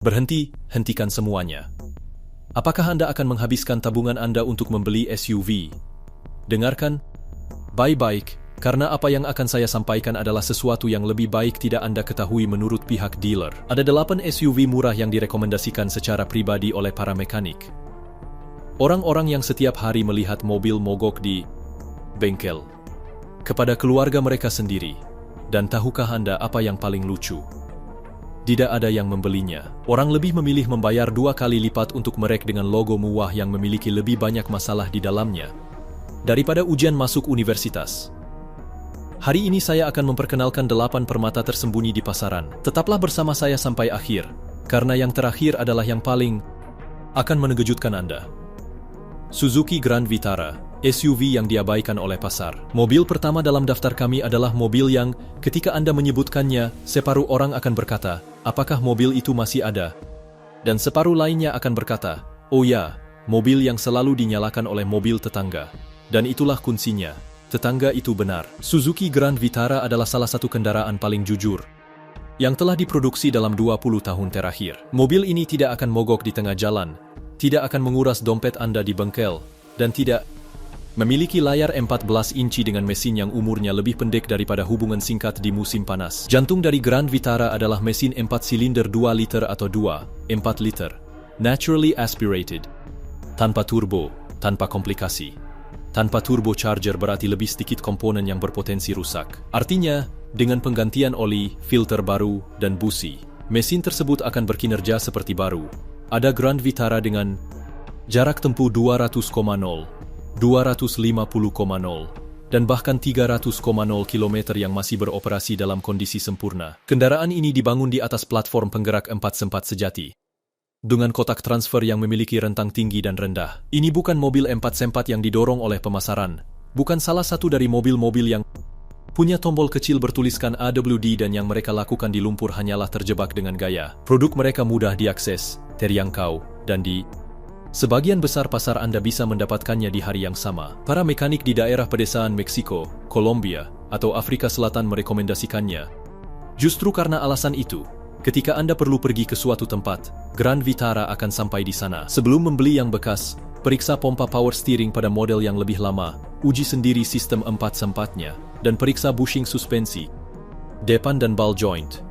Berhenti, hentikan semuanya. Apakah Anda akan menghabiskan tabungan Anda untuk membeli SUV? Dengarkan, baik-baik, karena apa yang akan saya sampaikan adalah sesuatu yang lebih baik tidak Anda ketahui menurut pihak dealer. Ada 8 SUV murah yang direkomendasikan secara pribadi oleh para mekanik. Orang-orang yang setiap hari melihat mobil mogok di bengkel kepada keluarga mereka sendiri. Dan tahukah Anda apa yang paling lucu? Tidak ada yang membelinya. Orang lebih memilih membayar 2 kali lipat untuk merek dengan logo mewah yang memiliki lebih banyak masalah di dalamnya daripada ujian masuk universitas. Hari ini saya akan memperkenalkan 8 permata tersembunyi di pasaran. Tetaplah bersama saya sampai akhir, karena yang terakhir adalah yang paling akan mengejutkan Anda. Suzuki Grand Vitara, SUV yang diabaikan oleh pasar. Mobil pertama dalam daftar kami adalah mobil yang, ketika Anda menyebutkannya, separuh orang akan berkata, apakah mobil itu masih ada? Dan separuh lainnya akan berkata, oh ya, mobil yang selalu dinyalakan oleh mobil tetangga. Dan itulah kuncinya, tetangga itu benar. Suzuki Grand Vitara adalah salah satu kendaraan paling jujur yang telah diproduksi dalam 20 tahun terakhir. Mobil ini tidak akan mogok di tengah jalan, tidak akan menguras dompet Anda di bengkel, dan tidak memiliki layar 14 inci dengan mesin yang umurnya lebih pendek daripada hubungan singkat di musim panas. Jantung dari Grand Vitara adalah mesin 4 silinder 2 liter atau 2, 4 liter, naturally aspirated, tanpa turbo, tanpa komplikasi. Tanpa turbocharger berarti lebih sedikit komponen yang berpotensi rusak. Artinya, dengan penggantian oli, filter baru, dan busi, mesin tersebut akan berkinerja seperti baru. Ada Grand Vitara dengan jarak tempuh 200,0, 250,0, dan bahkan 300,0 km yang masih beroperasi dalam kondisi sempurna. Kendaraan ini dibangun di atas platform penggerak 4 sempat sejati, dengan kotak transfer yang memiliki rentang tinggi dan rendah. Ini bukan mobil 4 sempat yang didorong oleh pemasaran, bukan salah satu dari mobil-mobil yang punya tombol kecil bertuliskan AWD dan yang mereka lakukan di lumpur hanyalah terjebak dengan gaya. Produk mereka mudah diakses, terjangkau, dan di sebagian besar pasar Anda bisa mendapatkannya di hari yang sama. Para mekanik di daerah pedesaan Meksiko, Kolombia, atau Afrika Selatan merekomendasikannya. Justru karena alasan itu, ketika Anda perlu pergi ke suatu tempat, Grand Vitara akan sampai di sana. Sebelum membeli yang bekas, periksa pompa power steering pada model yang lebih lama, uji sendiri sistem 4 sempatnya, dan periksa bushing suspensi, depan dan ball joint.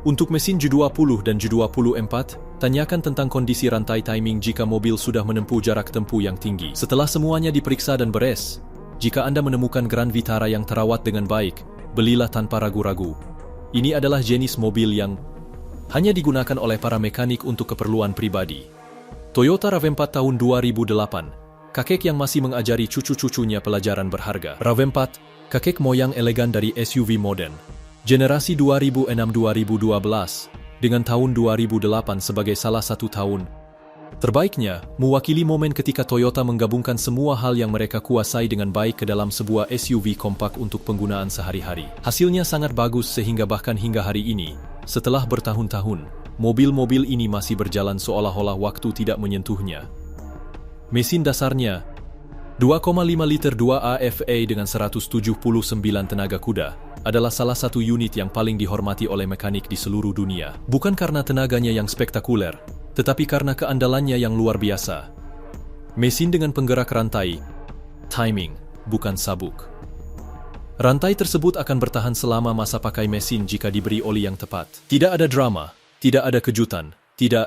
Untuk mesin G20 dan G24, tanyakan tentang kondisi rantai timing jika mobil sudah menempuh jarak tempuh yang tinggi. Setelah semuanya diperiksa dan beres, jika Anda menemukan Grand Vitara yang terawat dengan baik, belilah tanpa ragu-ragu. Ini adalah jenis mobil yang hanya digunakan oleh para mekanik untuk keperluan pribadi. Toyota RAV4 tahun 2008, kakek yang masih mengajari cucu-cucunya pelajaran berharga. RAV4, kakek moyang elegan dari SUV modern, generasi 2006-2012, dengan tahun 2008 sebagai salah satu tahun terbaiknya, mewakili momen ketika Toyota menggabungkan semua hal yang mereka kuasai dengan baik ke dalam sebuah SUV kompak untuk penggunaan sehari-hari. Hasilnya sangat bagus sehingga bahkan hingga hari ini, setelah bertahun-tahun, mobil-mobil ini masih berjalan seolah-olah waktu tidak menyentuhnya. Mesin dasarnya 2,5 liter 2 AFA dengan 179 tenaga kuda adalah salah satu unit yang paling dihormati oleh mekanik di seluruh dunia. Bukan karena tenaganya yang spektakuler, tetapi karena keandalannya yang luar biasa. Mesin dengan penggerak rantai, timing, bukan sabuk. Rantai tersebut akan bertahan selama masa pakai mesin jika diberi oli yang tepat. Tidak ada drama, tidak ada kejutan, tidak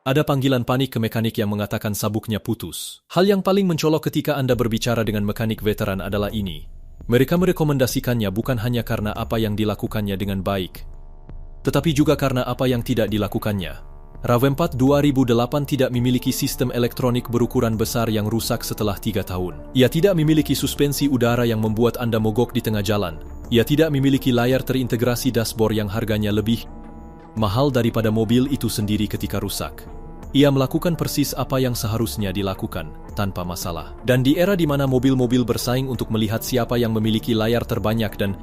ada panggilan panik ke mekanik yang mengatakan sabuknya putus. Hal yang paling mencolok ketika Anda berbicara dengan mekanik veteran adalah ini. Mereka merekomendasikannya bukan hanya karena apa yang dilakukannya dengan baik, tetapi juga karena apa yang tidak dilakukannya. RAV4 2008 tidak memiliki sistem elektronik berukuran besar yang rusak setelah 3 tahun. Ia tidak memiliki suspensi udara yang membuat Anda mogok di tengah jalan. Ia tidak memiliki layar terintegrasi dashboard yang harganya lebih mahal daripada mobil itu sendiri ketika rusak. Ia melakukan persis apa yang seharusnya dilakukan, tanpa masalah. Dan di era di mana mobil-mobil bersaing untuk melihat siapa yang memiliki layar terbanyak dan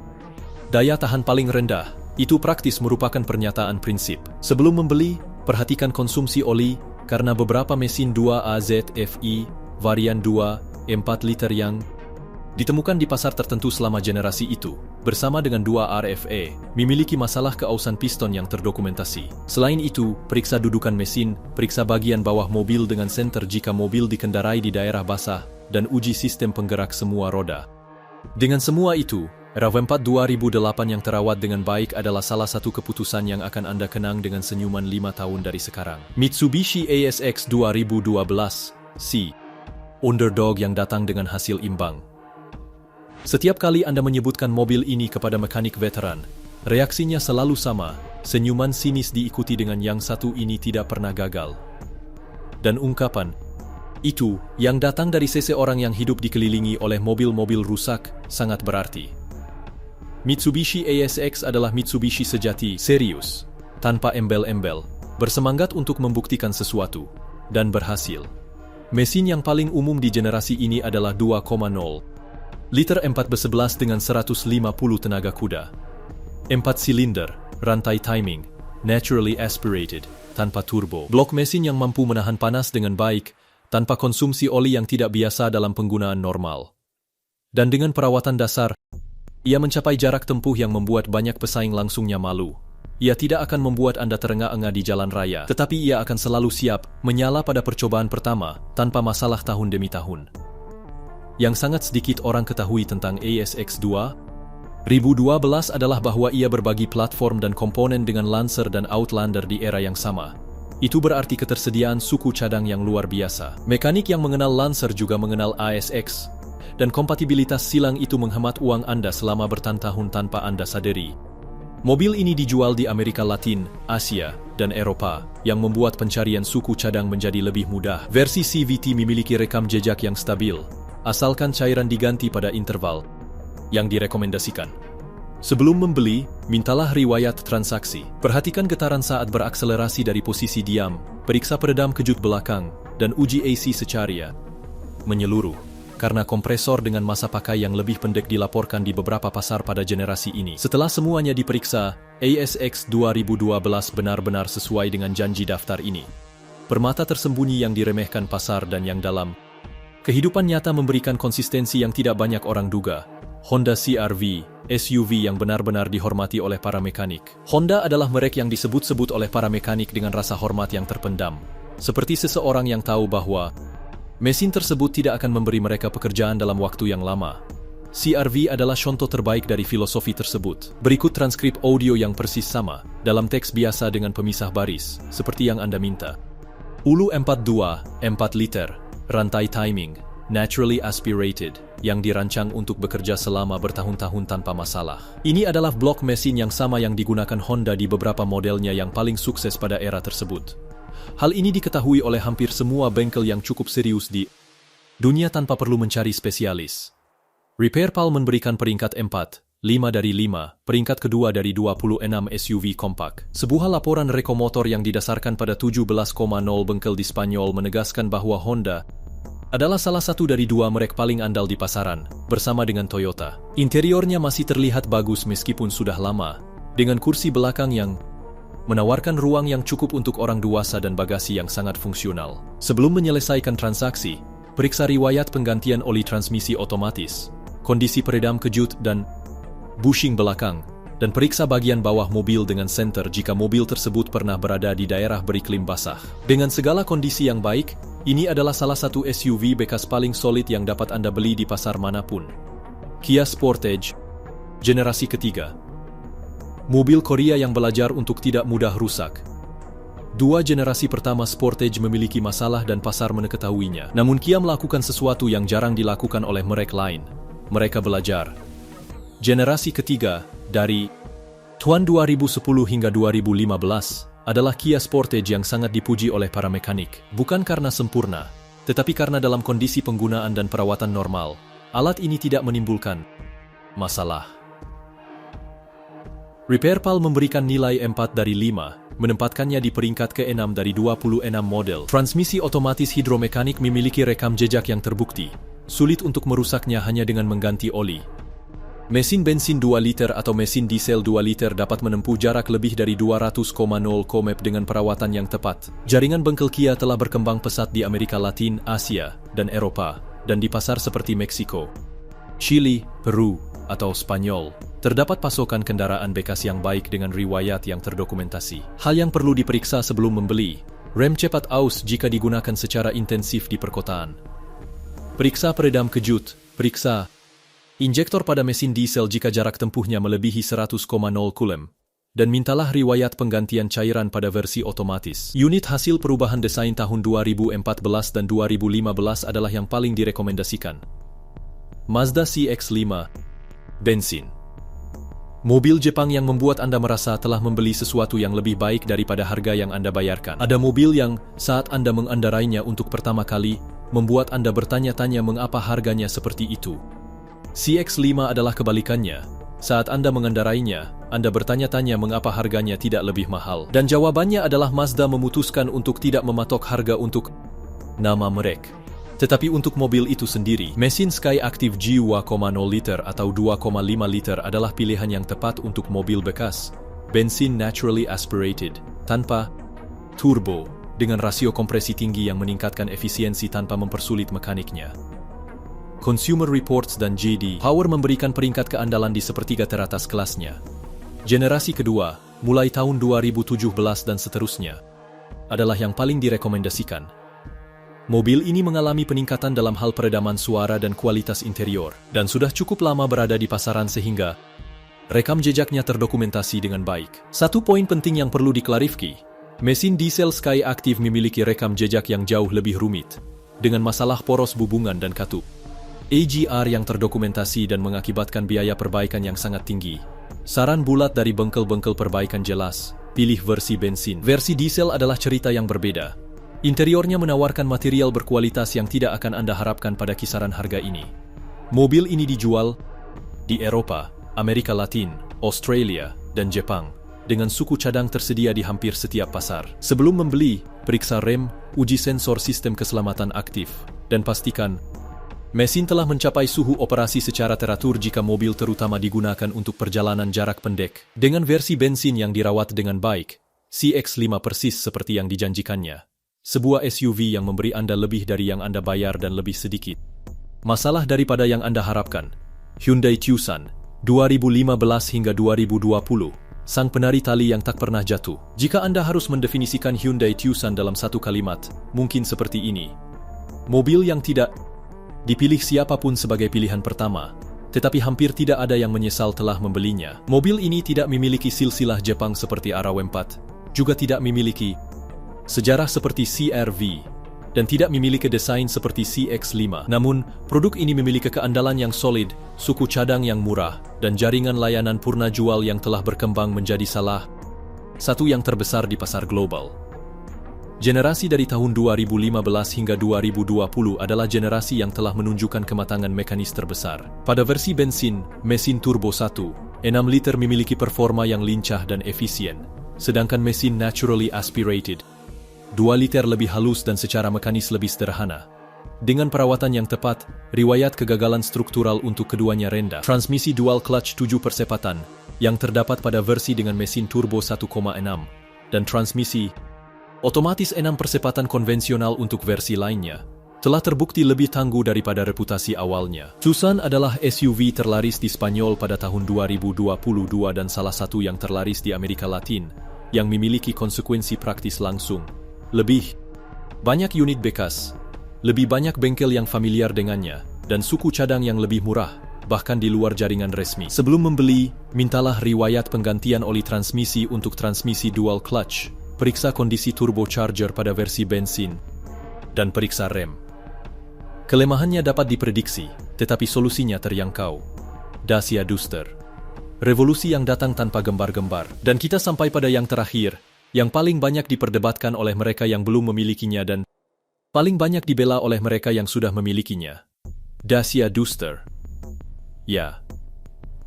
daya tahan paling rendah, itu praktis merupakan pernyataan prinsip. Sebelum membeli, perhatikan konsumsi oli, karena beberapa mesin 2AZFI varian 2, 4 liter yang ditemukan di pasar tertentu selama generasi itu, bersama dengan dua RFA, memiliki masalah keausan piston yang terdokumentasi. Selain itu, periksa dudukan mesin, periksa bagian bawah mobil dengan senter jika mobil dikendarai di daerah basah, dan uji sistem penggerak semua roda. Dengan semua itu, RAV4 2008 yang terawat dengan baik adalah salah satu keputusan yang akan Anda kenang dengan senyuman 5 tahun dari sekarang. Mitsubishi ASX 2012 C. Underdog yang datang dengan hasil imbang. Setiap kali Anda menyebutkan mobil ini kepada mekanik veteran, reaksinya selalu sama, senyuman sinis diikuti dengan yang satu ini tidak pernah gagal. Dan ungkapan, itu, yang datang dari seseorang yang hidup dikelilingi oleh mobil-mobil rusak, sangat berarti. Mitsubishi ASX adalah Mitsubishi sejati, serius, tanpa embel-embel, bersemangat untuk membuktikan sesuatu, dan berhasil. Mesin yang paling umum di generasi ini adalah 2,0 liter 4B11 dengan 150 tenaga kuda. 4 silinder, rantai timing, naturally aspirated, tanpa turbo. Blok mesin yang mampu menahan panas dengan baik, tanpa konsumsi oli yang tidak biasa dalam penggunaan normal. Dan dengan perawatan dasar, ia mencapai jarak tempuh yang membuat banyak pesaing langsungnya malu. Ia tidak akan membuat Anda terengah-engah di jalan raya, tetapi ia akan selalu siap menyala pada percobaan pertama, tanpa masalah tahun demi tahun. Yang sangat sedikit orang ketahui tentang ASX 2012 adalah bahwa ia berbagi platform dan komponen dengan Lancer dan Outlander di era yang sama. Itu berarti ketersediaan suku cadang yang luar biasa. Mekanik yang mengenal Lancer juga mengenal ASX, dan kompatibilitas silang itu menghemat uang Anda selama bertahun-tahun tanpa Anda sadari. Mobil ini dijual di Amerika Latin, Asia, dan Eropa, yang membuat pencarian suku cadang menjadi lebih mudah. Versi CVT memiliki rekam jejak yang stabil, asalkan cairan diganti pada interval yang direkomendasikan. Sebelum membeli, mintalah riwayat transaksi. Perhatikan getaran saat berakselerasi dari posisi diam, periksa peredam kejut belakang, dan uji AC secara menyeluruh. Karena kompresor dengan masa pakai yang lebih pendek dilaporkan di beberapa pasar pada generasi ini. Setelah semuanya diperiksa, ASX 2012 benar-benar sesuai dengan janji daftar ini. Permata tersembunyi yang diremehkan pasar dan yang dalam. Kehidupan nyata memberikan konsistensi yang tidak banyak orang duga. Honda CR-V, SUV yang benar-benar dihormati oleh para mekanik. Honda adalah merek yang disebut-sebut oleh para mekanik dengan rasa hormat yang terpendam. Seperti seseorang yang tahu bahwa mesin tersebut tidak akan memberi mereka pekerjaan dalam waktu yang lama. CR-V adalah contoh terbaik dari filosofi tersebut. Berikut transkrip audio yang persis sama, dalam teks biasa dengan pemisah baris, seperti yang Anda minta. Ulu 42, 4 liter, rantai timing, naturally aspirated, yang dirancang untuk bekerja selama bertahun-tahun tanpa masalah. Ini adalah blok mesin yang sama yang digunakan Honda di beberapa modelnya yang paling sukses pada era tersebut. Hal ini diketahui oleh hampir semua bengkel yang cukup serius di dunia tanpa perlu mencari spesialis. RepairPal memberikan peringkat 4, 5 dari 5, peringkat kedua dari 26 SUV kompak. Sebuah laporan Recomotor yang didasarkan pada 17,0 bengkel di Spanyol menegaskan bahwa Honda adalah salah satu dari dua merek paling andal di pasaran, bersama dengan Toyota. Interiornya masih terlihat bagus meskipun sudah lama, dengan kursi belakang yang menawarkan ruang yang cukup untuk orang dewasa dan bagasi yang sangat fungsional. Sebelum menyelesaikan transaksi, periksa riwayat penggantian oli transmisi otomatis, kondisi peredam kejut dan bushing belakang, dan periksa bagian bawah mobil dengan senter jika mobil tersebut pernah berada di daerah beriklim basah. Dengan segala kondisi yang baik, ini adalah salah satu SUV bekas paling solid yang dapat Anda beli di pasar manapun. Kia Sportage, generasi ketiga. Mobil Korea yang belajar untuk tidak mudah rusak. Dua generasi pertama Sportage memiliki masalah dan pasar mengetahuinya. Namun Kia melakukan sesuatu yang jarang dilakukan oleh merek lain. Mereka belajar. Generasi ketiga, dari tahun 2010 hingga 2015, adalah Kia Sportage yang sangat dipuji oleh para mekanik. Bukan karena sempurna, tetapi karena dalam kondisi penggunaan dan perawatan normal, alat ini tidak menimbulkan masalah. RepairPal memberikan nilai 4 dari 5, menempatkannya di peringkat ke-6 dari 26 model. Transmisi otomatis hidromekanik memiliki rekam jejak yang terbukti. Sulit untuk merusaknya hanya dengan mengganti oli. Mesin bensin 2 liter atau mesin diesel 2 liter dapat menempuh jarak lebih dari 200,0 km dengan perawatan yang tepat. Jaringan bengkel Kia telah berkembang pesat di Amerika Latin, Asia, dan Eropa, dan di pasar seperti Meksiko, Chili, Peru, atau Spanyol, terdapat pasokan kendaraan bekas yang baik dengan riwayat yang terdokumentasi. Hal yang perlu diperiksa sebelum membeli, rem cepat aus jika digunakan secara intensif di perkotaan. Periksa peredam kejut, periksa injektor pada mesin diesel jika jarak tempuhnya melebihi 100,0 km, dan mintalah riwayat penggantian cairan pada versi otomatis. Unit hasil perubahan desain tahun 2014 dan 2015 adalah yang paling direkomendasikan. Mazda CX-5 bensin. Mobil Jepang yang membuat Anda merasa telah membeli sesuatu yang lebih baik daripada harga yang Anda bayarkan. Ada mobil yang, saat Anda mengendarainya untuk pertama kali, membuat Anda bertanya-tanya mengapa harganya seperti itu. CX-5 adalah kebalikannya. Saat Anda mengendarainya, Anda bertanya-tanya mengapa harganya tidak lebih mahal. Dan jawabannya adalah Mazda memutuskan untuk tidak mematok harga untuk nama merek. Tetapi untuk mobil itu sendiri, mesin Skyactiv G2,0 liter atau 2,5 liter adalah pilihan yang tepat untuk mobil bekas, bensin naturally aspirated, tanpa turbo, dengan rasio kompresi tinggi yang meningkatkan efisiensi tanpa mempersulit mekaniknya. Consumer Reports dan JD Power memberikan peringkat keandalan di sepertiga teratas kelasnya. Generasi kedua, mulai tahun 2017 dan seterusnya, adalah yang paling direkomendasikan. Mobil ini mengalami peningkatan dalam hal peredaman suara dan kualitas interior, dan sudah cukup lama berada di pasaran sehingga rekam jejaknya terdokumentasi dengan baik. Satu poin penting yang perlu diklarifikasi, mesin diesel Skyactiv memiliki rekam jejak yang jauh lebih rumit, dengan masalah poros bubungan dan katup. AGR yang terdokumentasi dan mengakibatkan biaya perbaikan yang sangat tinggi. Saran bulat dari bengkel-bengkel perbaikan jelas, pilih versi bensin. Versi diesel adalah cerita yang berbeda. Interiornya menawarkan material berkualitas yang tidak akan Anda harapkan pada kisaran harga ini. Mobil ini dijual di Eropa, Amerika Latin, Australia, dan Jepang, dengan suku cadang tersedia di hampir setiap pasar. Sebelum membeli, periksa rem, uji sensor sistem keselamatan aktif, dan pastikan mesin telah mencapai suhu operasi secara teratur jika mobil terutama digunakan untuk perjalanan jarak pendek. Dengan versi bensin yang dirawat dengan baik, CX-5 persis seperti yang dijanjikannya. Sebuah SUV yang memberi Anda lebih dari yang Anda bayar dan lebih sedikit masalah daripada yang Anda harapkan. Hyundai Tucson, 2015 hingga 2020, sang penari tali yang tak pernah jatuh. Jika Anda harus mendefinisikan Hyundai Tucson dalam satu kalimat, mungkin seperti ini. Mobil yang tidak dipilih siapapun sebagai pilihan pertama, tetapi hampir tidak ada yang menyesal telah membelinya. Mobil ini tidak memiliki silsilah Jepang seperti RAV4, juga tidak memiliki sejarah seperti CR-V, dan tidak memiliki desain seperti CX-5. Namun, produk ini memiliki keandalan yang solid, suku cadang yang murah, dan jaringan layanan purna jual yang telah berkembang menjadi salah satu yang terbesar di pasar global. Generasi dari tahun 2015 hingga 2020 adalah generasi yang telah menunjukkan kematangan mekanis terbesar. Pada versi bensin, mesin turbo 1, 6 liter memiliki performa yang lincah dan efisien, sedangkan mesin naturally aspirated 2 liter lebih halus dan secara mekanis lebih sederhana. Dengan perawatan yang tepat, riwayat kegagalan struktural untuk keduanya rendah. Transmisi dual clutch 7 percepatan yang terdapat pada versi dengan mesin turbo 1,6 dan transmisi otomatis 6 percepatan konvensional untuk versi lainnya telah terbukti lebih tangguh daripada reputasi awalnya. Tucson adalah SUV terlaris di Spanyol pada tahun 2022 dan salah satu yang terlaris di Amerika Latin, yang memiliki konsekuensi praktis langsung. Lebih banyak unit bekas, lebih banyak bengkel yang familiar dengannya, dan suku cadang yang lebih murah, bahkan di luar jaringan resmi. Sebelum membeli, mintalah riwayat penggantian oli transmisi untuk transmisi dual clutch, periksa kondisi turbocharger pada versi bensin, dan periksa rem. Kelemahannya dapat diprediksi, tetapi solusinya terjangkau. Dacia Duster. Revolusi yang datang tanpa gembar-gembar. Dan kita sampai pada yang terakhir, yang paling banyak diperdebatkan oleh mereka yang belum memilikinya dan paling banyak dibela oleh mereka yang sudah memilikinya. Dacia Duster. Ya,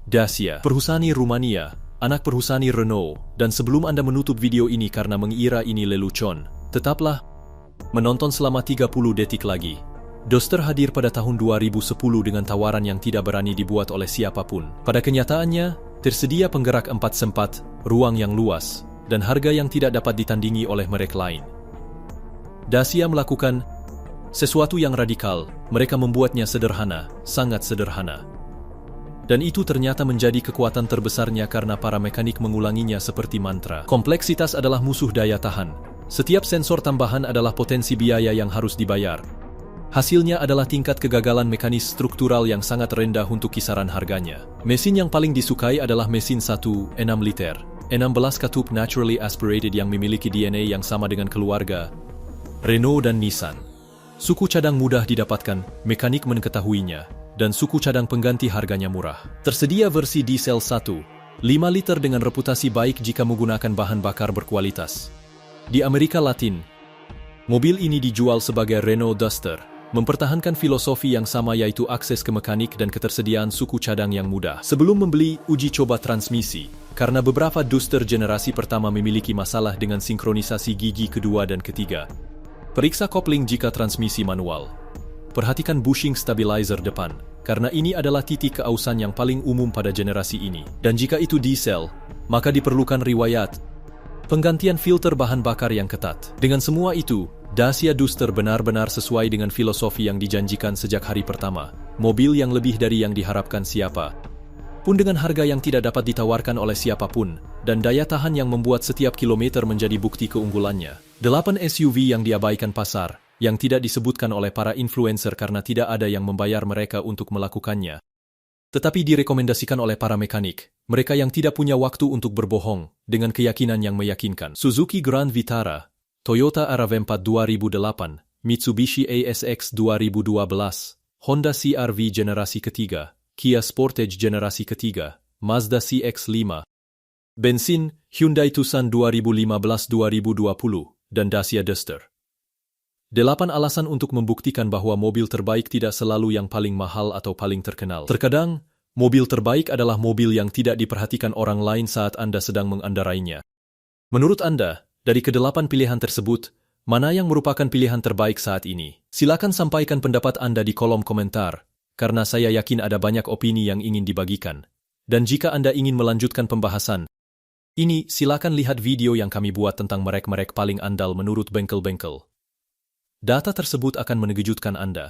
Dacia, perusahaan Rumania, anak perusahaan Renault, dan sebelum Anda menutup video ini karena mengira ini lelucon, tetaplah menonton selama 30 detik lagi. Duster hadir pada tahun 2010 dengan tawaran yang tidak berani dibuat oleh siapapun. Pada kenyataannya, tersedia penggerak 4x4, ruang yang luas, dan harga yang tidak dapat ditandingi oleh merek lain. Dacia melakukan sesuatu yang radikal. Mereka membuatnya sederhana, sangat sederhana. Dan itu ternyata menjadi kekuatan terbesarnya karena para mekanik mengulanginya seperti mantra. Kompleksitas adalah musuh daya tahan. Setiap sensor tambahan adalah potensi biaya yang harus dibayar. Hasilnya adalah tingkat kegagalan mekanis struktural yang sangat rendah untuk kisaran harganya. Mesin yang paling disukai adalah mesin 1.6 liter. 16 katup naturally aspirated yang memiliki DNA yang sama dengan keluarga Renault dan Nissan. Suku cadang mudah didapatkan, mekanik mengetahuinya. Dan suku cadang pengganti harganya murah. Tersedia versi diesel 1.5 liter dengan reputasi baik jika menggunakan bahan bakar berkualitas. Di Amerika Latin, mobil ini dijual sebagai Renault Duster, mempertahankan filosofi yang sama yaitu akses ke mekanik dan ketersediaan suku cadang yang mudah. Sebelum membeli, uji coba transmisi, karena beberapa Duster generasi pertama memiliki masalah dengan sinkronisasi gigi kedua dan ketiga. Periksa kopling jika transmisi manual. Perhatikan bushing stabilizer depan, karena ini adalah titik keausan yang paling umum pada generasi ini. Dan jika itu diesel, maka diperlukan riwayat penggantian filter bahan bakar yang ketat. Dengan semua itu, Dacia Duster benar-benar sesuai dengan filosofi yang dijanjikan sejak hari pertama. Mobil yang lebih dari yang diharapkan siapa pun dengan harga yang tidak dapat ditawarkan oleh siapapun, dan daya tahan yang membuat setiap kilometer menjadi bukti keunggulannya. 8 SUV yang diabaikan pasar, yang tidak disebutkan oleh para influencer karena tidak ada yang membayar mereka untuk melakukannya. Tetapi direkomendasikan oleh para mekanik, mereka yang tidak punya waktu untuk berbohong, dengan keyakinan yang meyakinkan. Suzuki Grand Vitara, Toyota RAV4 2008, Mitsubishi ASX 2012, Honda CR-V generasi ketiga, Kia Sportage generasi ketiga, Mazda CX-5, bensin, Hyundai Tucson 2015-2020, dan Dacia Duster. 8 alasan untuk membuktikan bahwa mobil terbaik tidak selalu yang paling mahal atau paling terkenal. Terkadang, mobil terbaik adalah mobil yang tidak diperhatikan orang lain saat Anda sedang mengendarainya. Menurut Anda, dari ke-8 pilihan tersebut, mana yang merupakan pilihan terbaik saat ini? Silakan sampaikan pendapat Anda di kolom komentar, karena saya yakin ada banyak opini yang ingin dibagikan. Dan jika Anda ingin melanjutkan pembahasan ini, silakan lihat video yang kami buat tentang merek-merek paling andal menurut bengkel-bengkel. Data tersebut akan mengejutkan Anda.